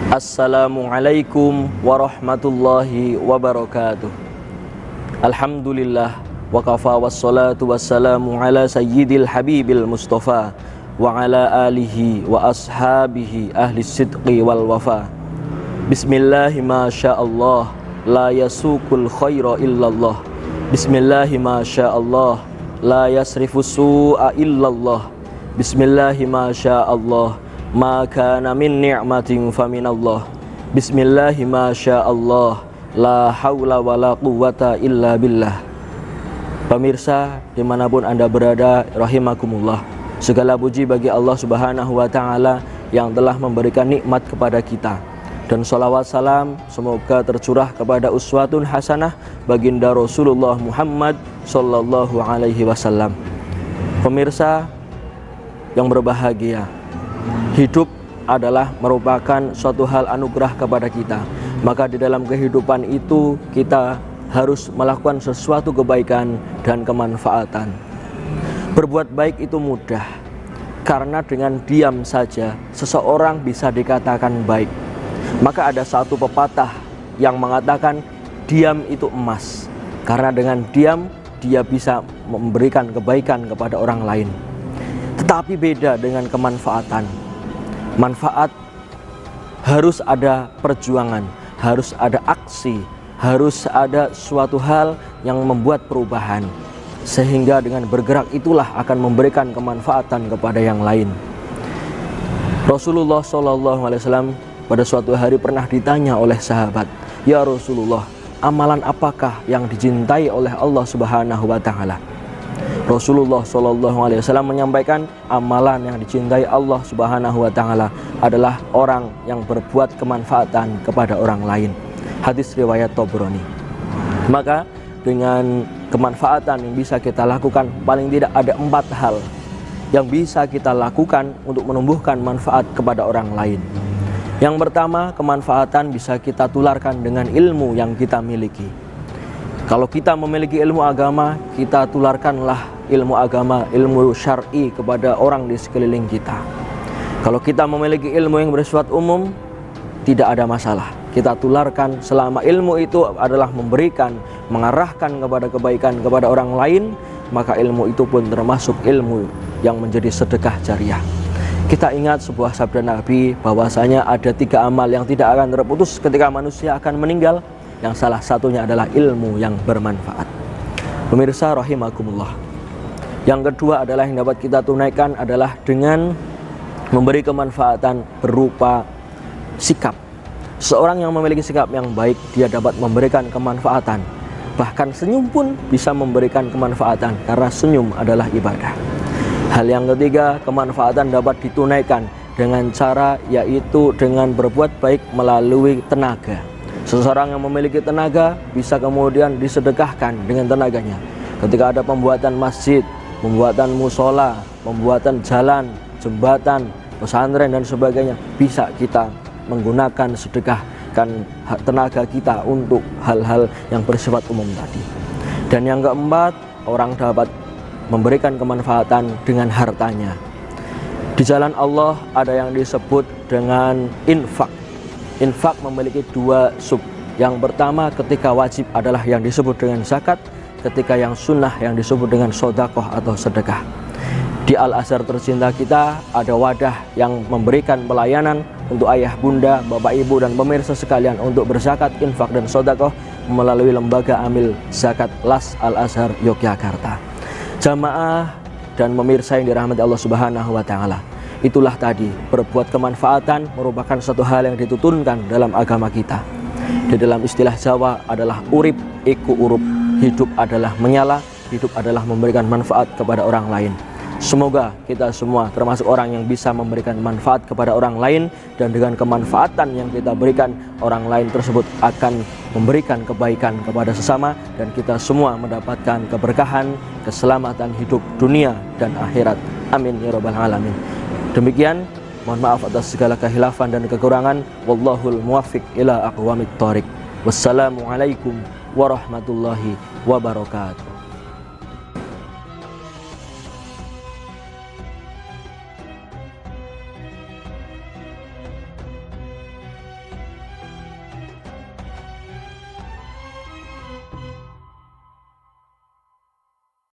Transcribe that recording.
Assalamualaikum warahmatullahi wabarakatuh. Alhamdulillah wa kafa wassalatu wassalamu ala sayyidil habibil mustafa wa ala alihi wa ashabihi ahli sidqi wal wafa. Bismillahi ma sya'allah la yasukul khaira illallah. Bismillahi ma sya'allah la yasrifu su'a illallah. Bismillahi ma sya'allah ma kana min ni'matin faminallah. Bismillahi ma sya'allah la haula wa la quwwata illa billah. Pemirsa dimanapun Anda berada, rahimakumullah, segala puji bagi Allah subhanahu wa ta'ala yang telah memberikan nikmat kepada kita. Dan salawat salam semoga tercurah kepada uswatun hasanah baginda Rasulullah Muhammad sallallahu alaihi wasallam. Pemirsa yang berbahagia, hidup adalah merupakan suatu hal anugerah kepada kita. Maka di dalam kehidupan itu kita harus melakukan sesuatu kebaikan dan kemanfaatan. Berbuat baik itu mudah, karena dengan diam saja seseorang bisa dikatakan baik. Maka ada satu pepatah yang mengatakan diam itu emas, karena dengan diam dia bisa memberikan kebaikan kepada orang lain. Tetapi beda dengan kemanfaatan. Manfaat harus ada perjuangan, harus ada aksi, harus ada suatu hal yang membuat perubahan, sehingga dengan bergerak itulah akan memberikan kemanfaatan kepada yang lain. Rasulullah SAW pada suatu hari pernah ditanya oleh sahabat, "Ya Rasulullah, amalan apakah yang dicintai oleh Allah Subhanahu wa Ta'ala?" Rasulullah SAW menyampaikan amalan yang dicintai Allah Subhanahu wa Ta'ala adalah orang yang berbuat kemanfaatan kepada orang lain. Hadis riwayat Tabrani. Maka dengan kemanfaatan yang bisa kita lakukan, paling tidak ada 4 hal yang bisa kita lakukan untuk menumbuhkan manfaat kepada orang lain. Yang pertama, kemanfaatan bisa kita tularkan dengan ilmu yang kita miliki. Kalau kita memiliki ilmu agama, kita tularkanlah ilmu agama, ilmu syar'i kepada orang di sekeliling kita. Kalau kita memiliki ilmu yang bersifat umum, tidak ada masalah. Kita tularkan selama ilmu itu adalah memberikan, mengarahkan kepada kebaikan kepada orang lain, maka ilmu itu pun termasuk ilmu yang menjadi sedekah jariah. Kita ingat sebuah sabda Nabi bahwasanya ada 3 amal yang tidak akan terputus ketika manusia akan meninggal, yang salah satunya adalah ilmu yang bermanfaat. Pemirsa rahimakumullah. Yang kedua adalah yang dapat kita tunaikan adalah dengan memberi kemanfaatan berupa sikap. Seorang yang memiliki sikap yang baik, dia dapat memberikan kemanfaatan. Bahkan senyum pun bisa memberikan kemanfaatan, karena senyum adalah ibadah. Hal yang ketiga, kemanfaatan dapat ditunaikan dengan cara, yaitu dengan berbuat baik melalui tenaga. Seseorang yang memiliki tenaga bisa kemudian disedekahkan dengan tenaganya. Ketika ada pembuatan masjid, pembuatan musola, pembuatan jalan, jembatan, pesantren dan sebagainya, bisa kita menggunakan sedekahkan tenaga kita untuk hal-hal yang bersifat umum tadi. Dan yang keempat, orang dapat memberikan kemanfaatan dengan hartanya. Di jalan Allah ada yang disebut dengan infak. Infak memiliki 2 sub. Yang pertama ketika wajib adalah yang disebut dengan zakat, ketika yang sunnah yang disebut dengan sodakoh atau sedekah. Di Al-Azhar tercinta kita ada wadah yang memberikan pelayanan untuk ayah bunda, bapak ibu dan pemirsa sekalian untuk berzakat, infak dan sodakoh melalui lembaga amil zakat Las Al-Azhar Yogyakarta. Jamaah dan pemirsa yang dirahmati Allah Subhanahu wa Ta'ala, itulah tadi, berbuat kemanfaatan merupakan satu hal yang dituturunkan dalam agama kita. Di dalam istilah Jawa adalah urip iku urup, hidup adalah menyala, hidup adalah memberikan manfaat kepada orang lain. Semoga kita semua termasuk orang yang bisa memberikan manfaat kepada orang lain, dan dengan kemanfaatan yang kita berikan, orang lain tersebut akan memberikan kebaikan kepada sesama, dan kita semua mendapatkan keberkahan, keselamatan hidup dunia dan akhirat. Amin ya rabbal alamin. Demikian, mohon maaf atas segala kehilafan dan kekurangan. Wallahul muwaffiq ila aqwamit thoriq. Wassalamualaikum warahmatullahi wabarakatuh.